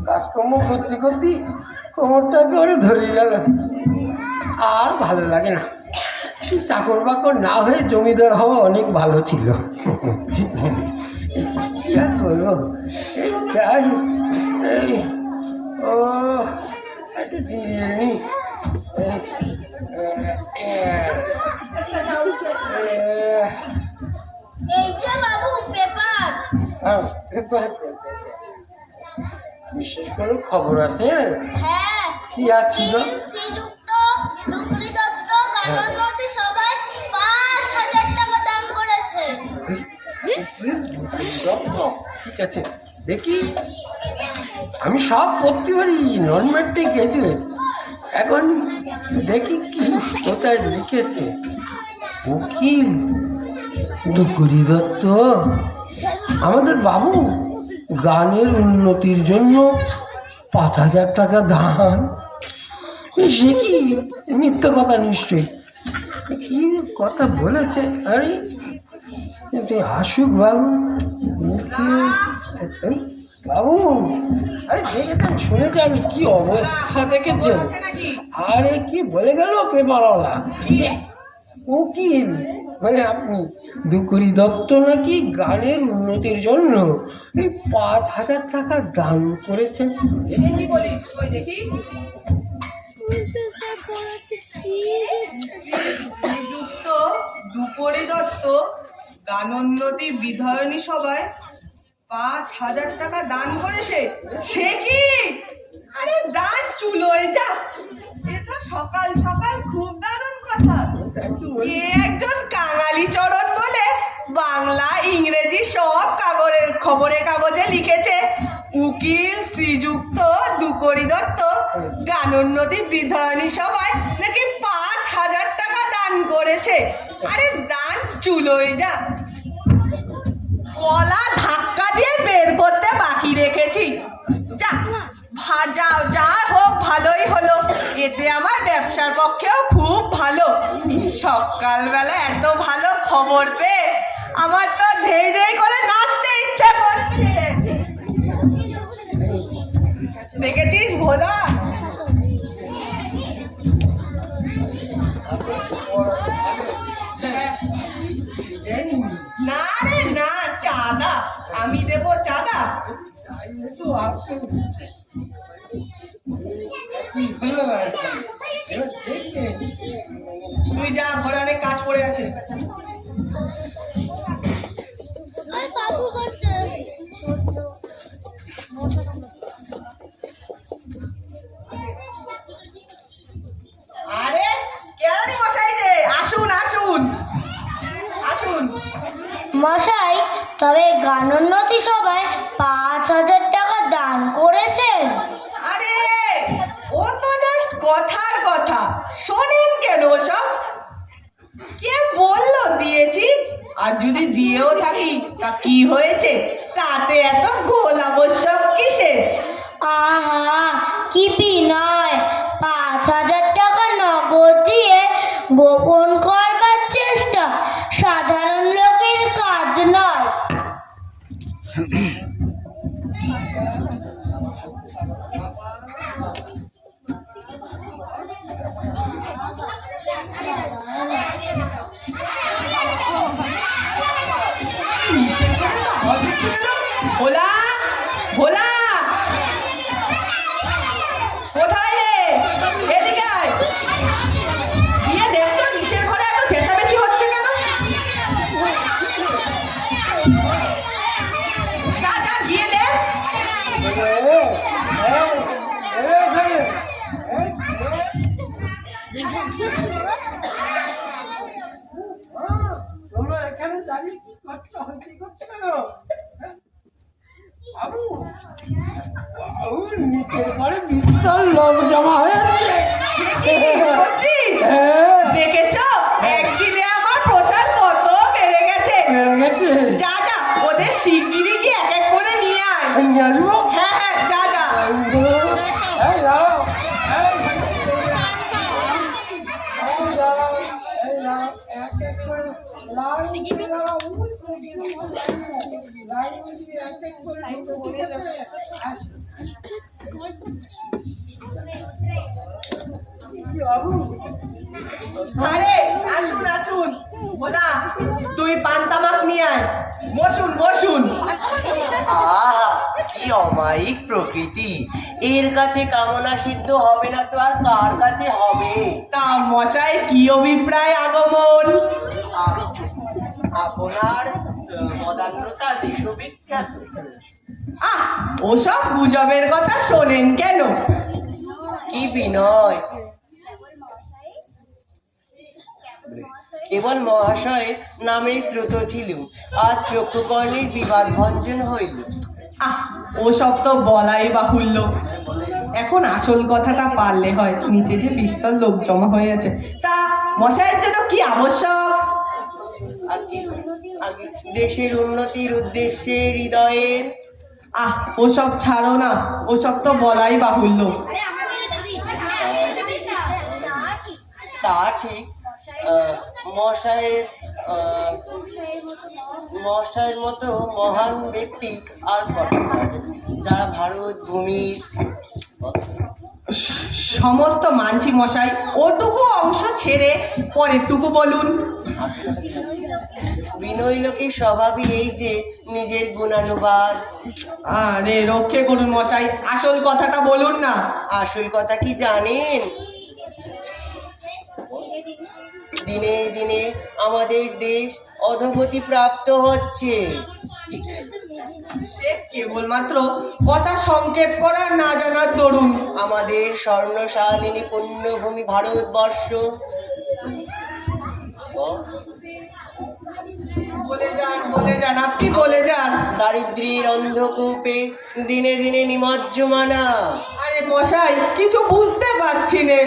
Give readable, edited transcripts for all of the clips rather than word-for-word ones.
কাজকর্ম করতে করতে কোমরটা করে ধরে গেল, আর ভালো লাগে না। চাকর বাকর না হয়ে জমিদার হওয়া অনেক ভালো ছিল। কি আর করবো, এই চাই এই ও একটু জিরিয়ে নি। বিশেষ করে খবর আছে? কি আছে? ঠিক আছে, দেখি। আমি সব পড়তে পারি, নন ম্যাট্রিক গ্রাজুয়েট। এখন দেখি কি কোথায় লিখেছে। উকিল দুকুরি দত্ত, আমাদের বাবু গানের উন্নতির জন্য 5,000 টাকা দান। সে কি মিথ্যা কথা? নিশ্চয়ই কি কথা বলেছে। আরে তুই আসুক বাবু, বাবু আরে দেখেছেন, শুনেছেন কি অবস্থা দেখেছেন? আরে কি বলে গেল পেপারওয়ালা, উকিল মানে আপনি দুকুরি দত্ত নাকি গানের উন্নতির জন্য 5,000 টাকা দান করেছেন। দুকুরি দত্ত গানোন্নতি বিধায়নী সভায় 5,000 টাকা দান করেছে। সে কি? আরে দান চুলোয় যা, এ তো সকাল সকাল খুব দারুণ কথা। এ একজন কাঙালি চরণ বলে বাংলা ইংরেজি সব খবরের কাগজে লিখেছে, উকিল শ্রীযুক্ত দুকুরি দত্ত গানোন্নতি বিধায়নী সভায় নাকি 5,000 টাকা দান করেছে। আরে দান চুলোয় যা, গলা ধাক্কা দিয়ে বের করতে বাকি রেখেছি। যা যা হোক, ভালোই হলো, এতে আমার ব্যবসার পক্ষেও খুব ভালো। সকালবেলা এত ভালো খবর পেয়ে আমার তো ধেই ধেই করে নাচতে ইচ্ছা করছে। দেখেছিস ভোলা? না রে না, চাঁদা আমি দেবো, চাঁদা। তুই যা, ঘরে অনেক কাজ পড়ে আছে। আরে কেরানি মশাই যে, আসুন আসুন আসুন। মশাই, তবে গানোন্নতি সভায় 5,000 টাকা দান করেছেন? আরে ও তো জাস্ট কথার কথা, শোনেন কেন সব? কে বললো দিয়েছি? আর যদি দিয়েও থাকি তা কি হয়েছে? তাতে এত গোল আবশ্যক কিসের? আহা, কি বিনয়! 5,000 টাকা নগদ দিয়ে গোপন করবার চেষ্টা সাধারণ লোকের কাজ নয়। ভোলা, ভোলা কোথায় রে? এদিকে আয়, গিয়ে দেখ তো নিচের ঘরে এত চেঁচামেচি হচ্ছে কেন? যা যা গিয়ে দেখ। তোমরা এখানে দাঁড়িয়ে কি করছো? করছো কেন? বাবু, নিচের ঘরে বিস্তর লোক জমা হয়েছে। দেখেছ, একদিনে আমার প্রচার কত বেড়ে গেছে। যা যা, ওদের শিগগিরই গিয়ে এক এক করে নিয়ে আয়। নিয়ে আসবো? হ্যাঁ হ্যাঁ, যা যা। বন্ধু, এই দাঁড়াও, এই দাঁড়াও, এই দাঁড়াও, এক এক করে লাইন দিয়ে দাঁড়াও, লাইন দিয়ে এক এক করে ঢুকে, ঠিক আছে? কি বাবু? আরে আসুন আসুন, বলা তুই পান্তামাক নিয়ে আয়। বসুন বসুন। আহা, কি অমায়িক প্রকৃতি! এর কাছে কামনা সিদ্ধ হবে না তো আর কার কাছে হবে? তা মশাই কি অভিপ্রায় আগমন? আপনার মদান্যতা বিশ্ববিখ্যাত। ওসব গুজবের কথা শোনেন কেন? কি বিনয়! কেবল মহাশয় নামে শ্রুত ছিল, আজ চক্ষুকর্ণের বিবাদ ভঞ্জন হইল। ওসব তো বলাই বাহুল্য। এখন আসল কথাটা পারলে হয়। নিচে যে বিস্তর লোক জমা হয়ে আছে, তা মশাইয়ের জন্য কি আবশ্যক? আগে আগে দেশের উন্নতির উদ্দেশ্যে হৃদয়ের। ওসব ছাড়ো না, ওসব তো বলাই বাহুল্য। তা ঠিক। মশাইয়ের মশাইয়ের মতো মহান ব্যক্তি আর কত আছে, যারা ভারত ভূমির সমস্ত মানছি মশাই, ওটুকু অংশ ছেড়ে পরেরটুকু বলুন। বিনয়ী লোকের স্বভাবই এই যে নিজের গুণানুবাদ। আরে রক্ষে করুন মশাই, আসল কথাটা বলুন না। আসল কথা কি জানেন? দিনে দিনে আমাদের দেশ অধোগতি প্রাপ্ত হচ্ছে। সে কেবলমাত্র কথা সংক্ষেপ করার না জানার দরুন। আমাদের স্বর্ণশালিনী পুণ্যভূমি ভারতবর্ষ বলে যান আপনি বলে যান। দারিদ্র্যের অন্ধকূপে দিনে দিনে নিমজ্জমানা। আরে মশাই, কিছু বুঝতে পারছি নে,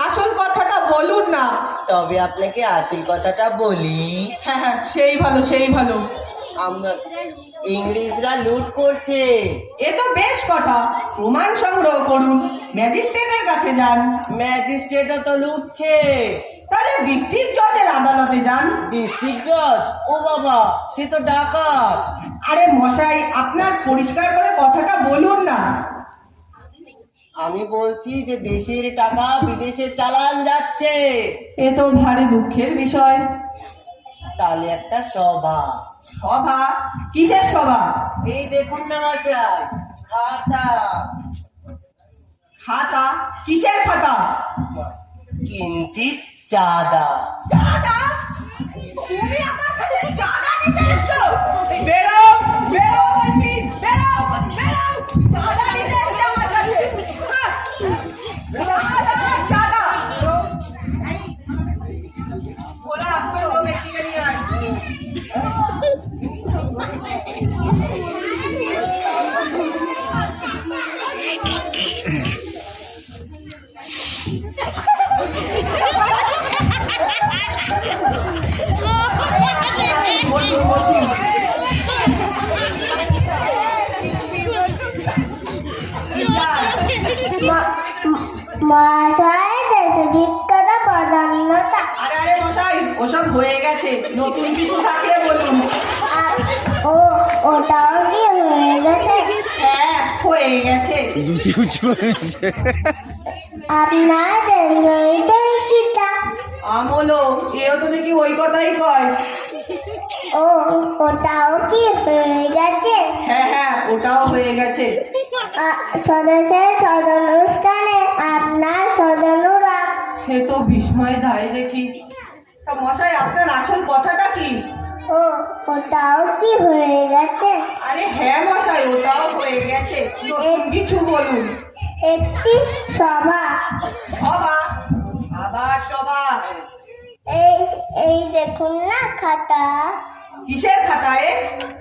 আসল কথাটা বলুন না। তবে আপনাকে আসল কথাটা বলি। হ্যাঁ হ্যাঁ, সেই ভালো সেই ভালো। আমরা ইংরেজরা লুট করছে। এ তো বেশ কথা, প্রমাণ সংগ্রহ করুন, ম্যাজিস্ট্রেটের কাছে যান। ম্যাজিস্ট্রেটও তো লুটছে। তাহলে ডিস্ট্রিক্ট জজের আদালতে যান। ডিস্ট্রিক্ট জজ? ও বাবা, সে তো ডাকাত। আরে মশাই, আপনার পরিষ্কার করে কথাটা বলুন না। আমি বলছি যে দেশের টাকা বিদেশে চালান যাচ্ছে। এ তো ভারী দুঃখের বিষয়। তাহলে একটা সভা। সভা? কিসের সভা? এই দেখুন না মশাই, খাতা। খাতা? কিসের খাতা? কিঞ্চিত চাঁদা। চাঁদা? তুমি আমার কাছে চাঁদা নিতে এসছো? বেরো বেরো বলছি, বেরো বেরো। চাঁদা নিতে এসছো আমার কাছে? চাঁদা চাঁদা। বলা ও ব্যক্তিকে নিয়ে আয়। বসুন বসুন। মহাশয় দেশে বিখ্যাত প্রধানতা। আরে আরে মশাই, ওসব হয়ে গেছে, নতুন কিছু থাকলে বলুন। ও ওটাও কি হয়ে গেছে? হ্যাঁ হয়ে গেছে। আপনাদের রইদেশিকা। আমলো এও তো দেখি ওই কথাই কয়। ও ওটাও কি হয়ে গেছে? হ্যাঁ হ্যাঁ, ওটাও হয়ে গেছে। স্বদেশের সদনুষ্ঠানে আপনার সদনুরা। হে তো বিস্ময় দায় দেখি। তা মশাই, আপনার আসল কথাটা কি? ও ওটাও কি হয়ে গেছে? আরে হ্যাঁ মশাই, ওটাও হয়ে গেছে, নতুন কিছু বলুন। একটি সভা। সভা? আবার সভা? এই এই দেখুন না খাতা। কিসের খাতায়?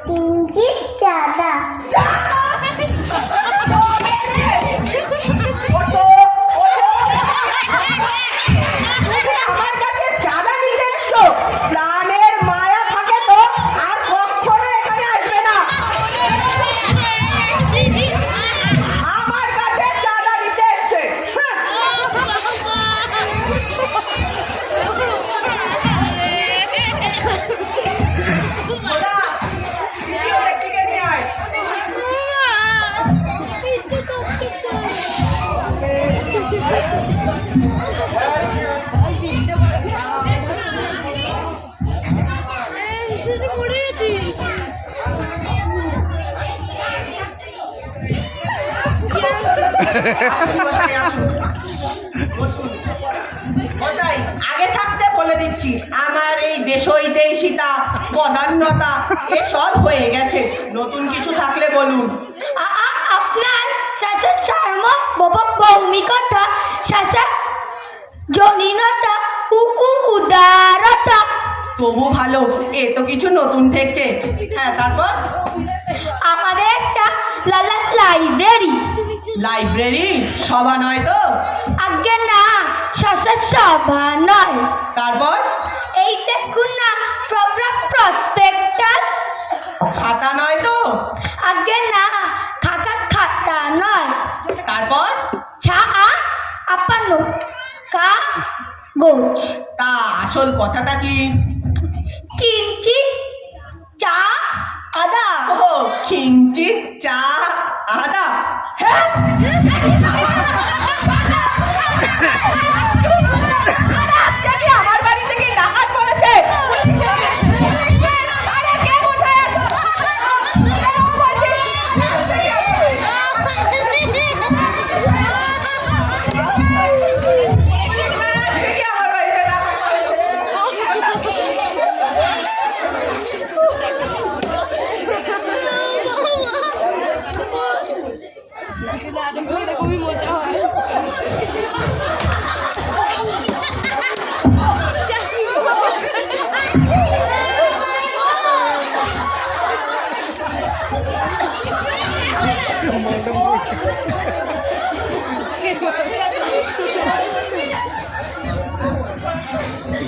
কিঞ্চিত চাঁদা। চাঁদা? ওঠো, ওঠো। তুমি আমার কাছে চাঁদা নিতে এসছো? প্রাণের মায়া থাকে তো আর কখনো এখানে আসবে না। মশাই, আসুন। বসুন। মশাই, আগে থাকতে বলে দিচ্ছি, আমার এই দেশইদেশিতা বদান্যতা এসব হয়ে গেছে। নতুন কিছু থাকলে বলুন। আপনার শাসন সার্বভৌমিকতা, শাসন জনীনতা, উদারতা। তবু ভালো, এ তো কিছু নতুন ঠেকছে। হ্যাঁ, তারপর? আমাদের একটা লাইব্রেরি। লাইব্রেরি? সভা নয় তো? আজ্ঞে না, শাসন সভা নয়। তারপর? এই দেখুন না, প্রসপেক্টাস। খাতা নয় তো? আজ্ঞে না, খাতা নয়। তারপর? আপানো কাগজ। তা আসল কথাটা কি? কিঞ্চিত চা আদা। ও, কিঞ্চিত চা আদা। হ্যাঁ, আজকে কি আমার বাড়ি থেকে ডাকাত পড়েছে? আরে, কে কোথায় আছো? বেরো বলছি। আজকে কি আমার বাড়িতে ডাকাত পড়েছে? খুবই মজা হয়।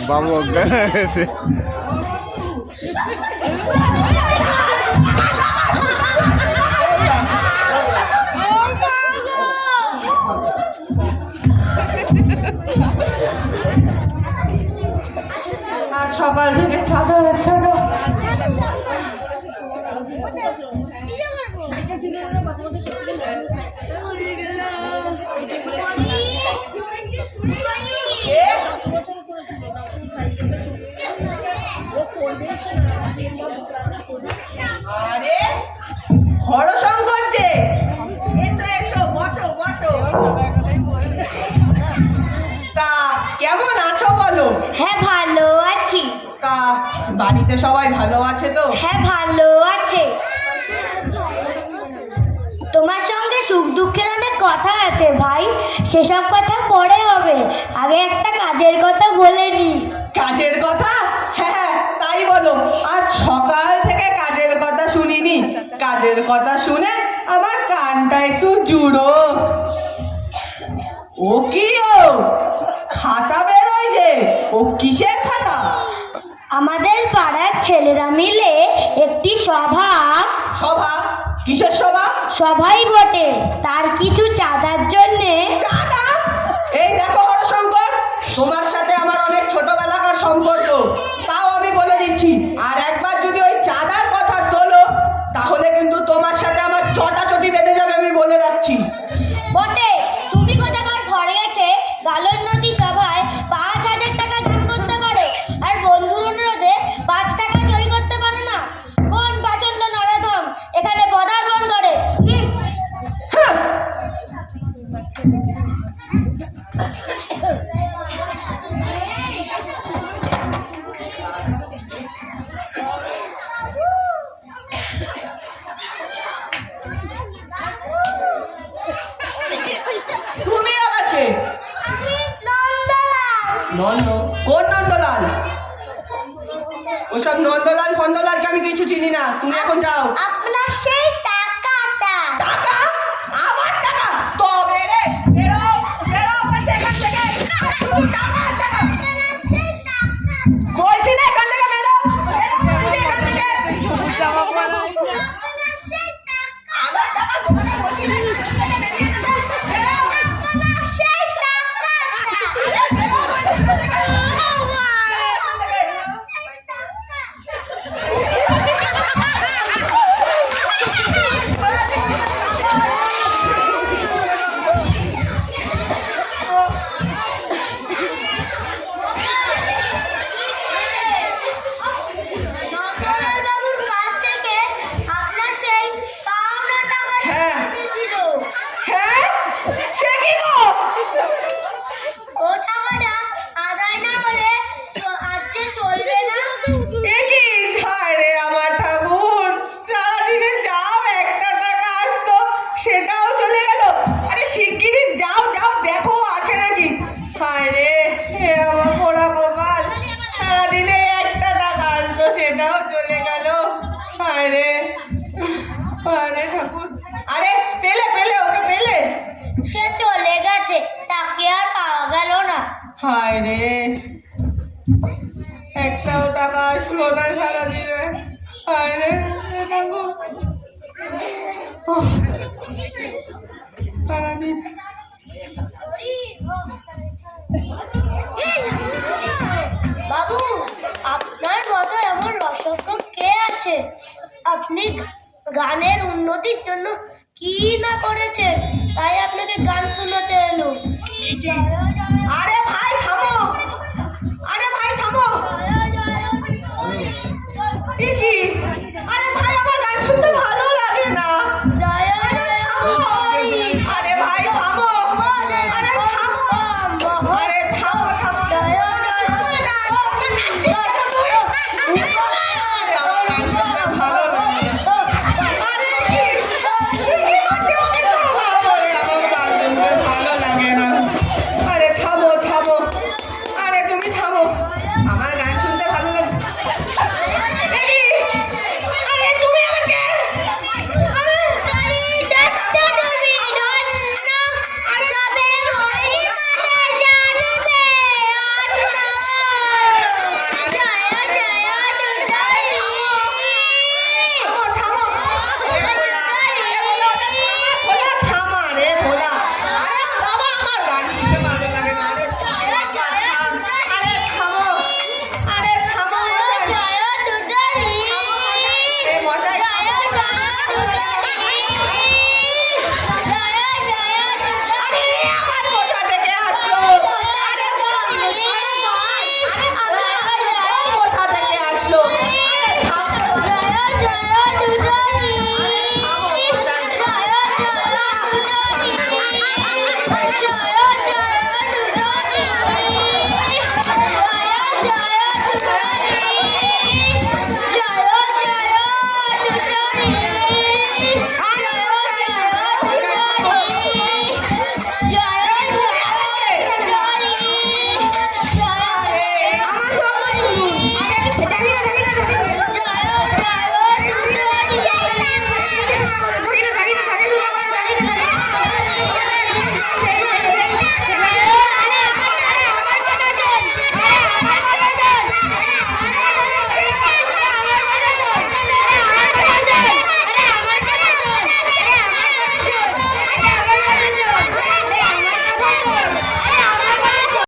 বাবু অজ্ঞান হয়ে গেছে। আজ সকাল থেকে চাঁদা হচ্ছে না। আরে, হরশঙ্কর যে, এসো এসো, বসো বসো। তা কেমন আছো বলো? হ্যাঁ, ভালো আছি। তা বাড়িতে সবাই ভালো আছে তো? হ্যাঁ, ভালো আছে। তোমার সঙ্গে সুখ দুঃখের অনেক কথা আছে ভাই, সেসব কথা পরে হবে। আগে একটা কাজের কথা বলে নি। কাজের কথা? হ্যাঁ হ্যাঁ, তাই বলো। আজ সকাল থেকে কাজের কথা শুনিনি। কাজের কথা শুনে আমার কানটা একটু জুড়ো। ও কি, ও খাতা বেরোয় যে, ও কিসের খাতা? আমাদের পাড়ার ছেলেরা মিলে একটি সভা। সভা? কিসের সভা? সভাই বটে, তার কিছু চাঁদার জন্যে। চাঁদা? এই দেখো হরশঙ্কর, তোমার সাথে আমার অনেক ছোটবেলাকার সম্পর্ক। তাও আমি বলে দিচ্ছি, আর একবার যদি ওই চাঁদার কথা তোলো, তাহলে কিন্তু তোমার সাথে আমার চটাচটি বেঁধে যাবে, আমি বলে রাখছি। বটে, তুমি কোথাকার ঘরে গেছে গালন নদী সভায় 5,000 টাকা দান করতে পারো, আর বন্ধুর অনুরোধে 5 টাকা সই করতে পারো না? কোন বাসন্দ নরধম এখানে পদার্পণ করে? হ্যাঁ, তুমি আবার কে? নন্দ? কোন নন্দলাল? ওইসব নন্দলাল ফন্দলালকে আমি কিছু চিনি না। তুমি এখন যাও। আপনার সেই টাকাটা। টাকা? আমার টাকা? তবে রে, বেরো বেরো বলছে এখান থেকে। টাকা টাকা বলছি না, এখান থেকে বেরো বেরো বলছি এখান থেকে। আমার টাকা তোমাকে বলছি না, এখান থেকে বেরিয়ে যাও। বেরো। আরে, বেরো বলছি এখান থেকে। বেরো এখান থেকে। হায় রে, একটাও টাকা আসলো না সারাদিনে। হায় রে, এটা গো। সারাদিন বাবু, আপনার মতো এমন রসজ্ঞ কে আছে? আপনি গানের উন্নতির জন্য কি না করেছেন, তাই আপনাকে গান শোনাতে এলো। আরে ভাই থামো, আরে ভাই থামো। এ কি